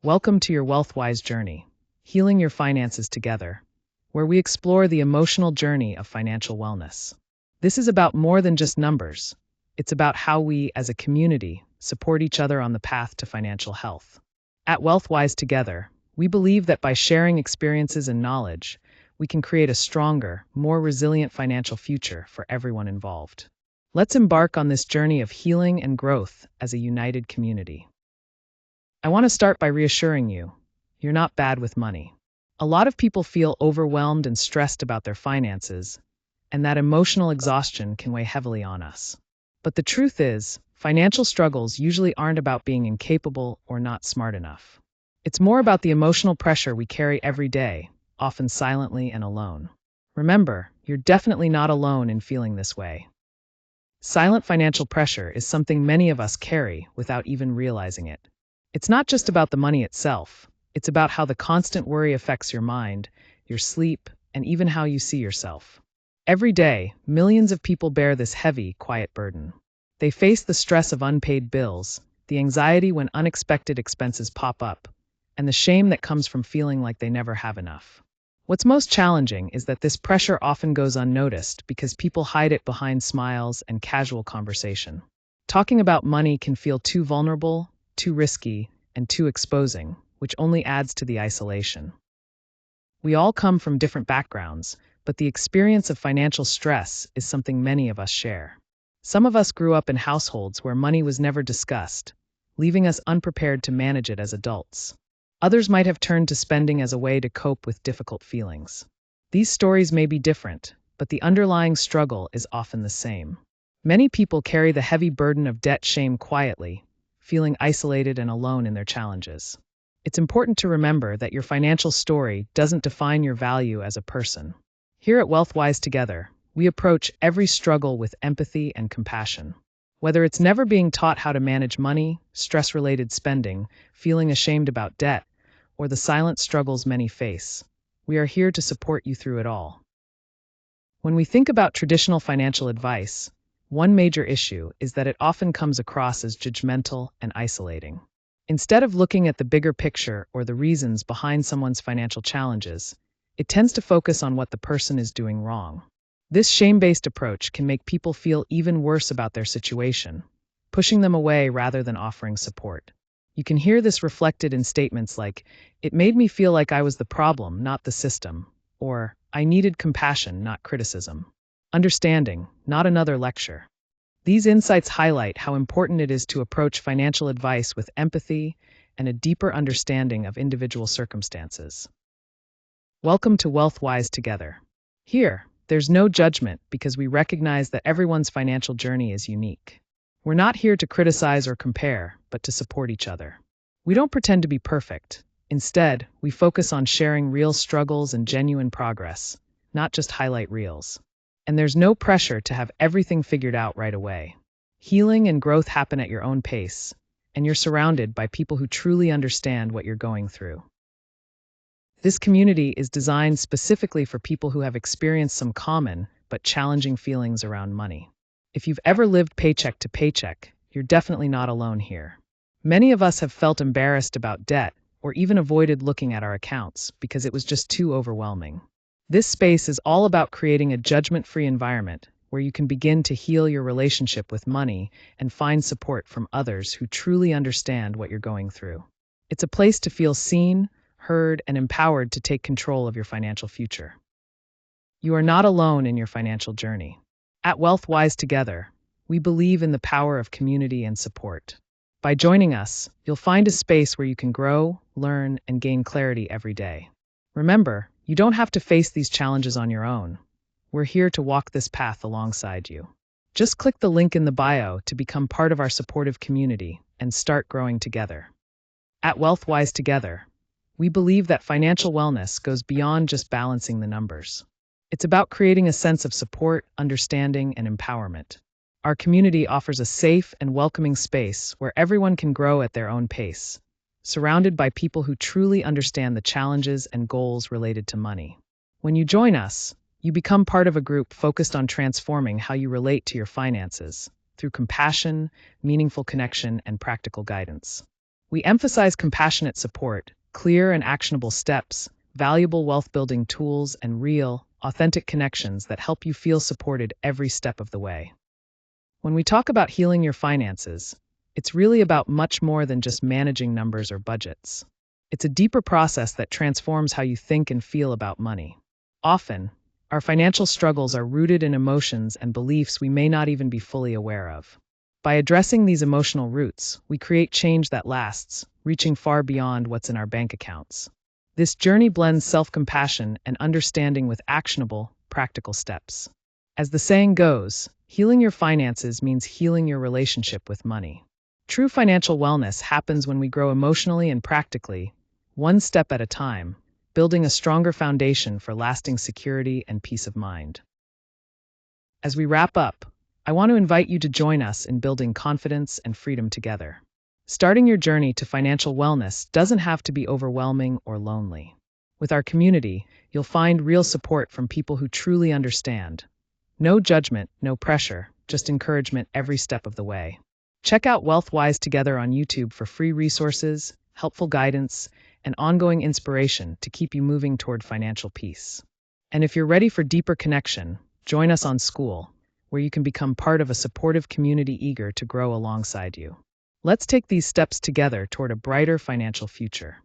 Welcome to your WealthWise journey, healing your finances together, where we explore the emotional journey of financial wellness. This is about more than just numbers. It's about how we, as a community, support each other on the path to financial health. At WealthWise Together, we believe that by sharing experiences and knowledge, we can create a stronger, more resilient financial future for everyone involved. Let's embark on this journey of healing and growth as a united community. I want to start by reassuring you, you're not bad with money. A lot of people feel overwhelmed and stressed about their finances, and that emotional exhaustion can weigh heavily on us. But the truth is, financial struggles usually aren't about being incapable or not smart enough. It's more about the emotional pressure we carry every day, often silently and alone. Remember, you're definitely not alone in feeling this way. Silent financial pressure is something many of us carry without even realizing it. It's not just about the money itself. It's about how the constant worry affects your mind, your sleep, and even how you see yourself. Every day, millions of people bear this heavy, quiet burden. They face the stress of unpaid bills, the anxiety when unexpected expenses pop up, and the shame that comes from feeling like they never have enough. What's most challenging is that this pressure often goes unnoticed because people hide it behind smiles and casual conversation. Talking about money can feel too vulnerable, too risky, and too exposing, which only adds to the isolation. We all come from different backgrounds, but the experience of financial stress is something many of us share. Some of us grew up in households where money was never discussed, leaving us unprepared to manage it as adults. Others might have turned to spending as a way to cope with difficult feelings. These stories may be different, but the underlying struggle is often the same. Many people carry the heavy burden of debt shame quietly, feeling isolated and alone in their challenges. It's important to remember that your financial story doesn't define your value as a person. Here at WealthWise Together, we approach every struggle with empathy and compassion. Whether it's never being taught how to manage money, stress-related spending, feeling ashamed about debt, or the silent struggles many face, we are here to support you through it all. When we think about traditional financial advice, one major issue is that it often comes across as judgmental and isolating. Instead of looking at the bigger picture or the reasons behind someone's financial challenges, it tends to focus on what the person is doing wrong. This shame-based approach can make people feel even worse about their situation, pushing them away rather than offering support. You can hear this reflected in statements like, "It made me feel like I was the problem, not the system," or "I needed compassion, not criticism." Understanding, not another lecture. These insights highlight how important it is to approach financial advice with empathy and a deeper understanding of individual circumstances. Welcome to WealthWise Together. Here, there's no judgment because we recognize that everyone's financial journey is unique. We're not here to criticize or compare, but to support each other. We don't pretend to be perfect. Instead, we focus on sharing real struggles and genuine progress, not just highlight reels. And there's no pressure to have everything figured out right away. Healing and growth happen at your own pace, and you're surrounded by people who truly understand what you're going through. This community is designed specifically for people who have experienced some common but challenging feelings around money. If you've ever lived paycheck to paycheck, you're definitely not alone here. Many of us have felt embarrassed about debt or even avoided looking at our accounts because it was just too overwhelming. This space is all about creating a judgment-free environment where you can begin to heal your relationship with money and find support from others who truly understand what you're going through. It's a place to feel seen, heard, and empowered to take control of your financial future. You are not alone in your financial journey. At WealthWise Together, we believe in the power of community and support. By joining us, you'll find a space where you can grow, learn, and gain clarity every day. Remember, you don't have to face these challenges on your own. We're here to walk this path alongside you. Just click the link in the bio to become part of our supportive community and start growing together. At WealthWise Together, we believe that financial wellness goes beyond just balancing the numbers. It's about creating a sense of support, understanding, and empowerment. Our community offers a safe and welcoming space where everyone can grow at their own pace, surrounded by people who truly understand the challenges and goals related to money. When you join us, you become part of a group focused on transforming how you relate to your finances through compassion, meaningful connection, and practical guidance. We emphasize compassionate support, clear and actionable steps, valuable wealth building tools, and real, authentic connections that help you feel supported every step of the way. When we talk about healing your finances, it's really about much more than just managing numbers or budgets. It's a deeper process that transforms how you think and feel about money. Often, our financial struggles are rooted in emotions and beliefs we may not even be fully aware of. By addressing these emotional roots, we create change that lasts, reaching far beyond what's in our bank accounts. This journey blends self-compassion and understanding with actionable, practical steps. As the saying goes, healing your finances means healing your relationship with money. True financial wellness happens when we grow emotionally and practically, one step at a time, building a stronger foundation for lasting security and peace of mind. As we wrap up, I want to invite you to join us in building confidence and freedom together. Starting your journey to financial wellness doesn't have to be overwhelming or lonely. With our community, you'll find real support from people who truly understand. No judgment, no pressure, just encouragement every step of the way. Check out Wealthwise Together on YouTube for free resources, helpful guidance, and ongoing inspiration to keep you moving toward financial peace. And if you're ready for deeper connection, join us on School, where you can become part of a supportive community eager to grow alongside you. Let's take these steps together toward a brighter financial future.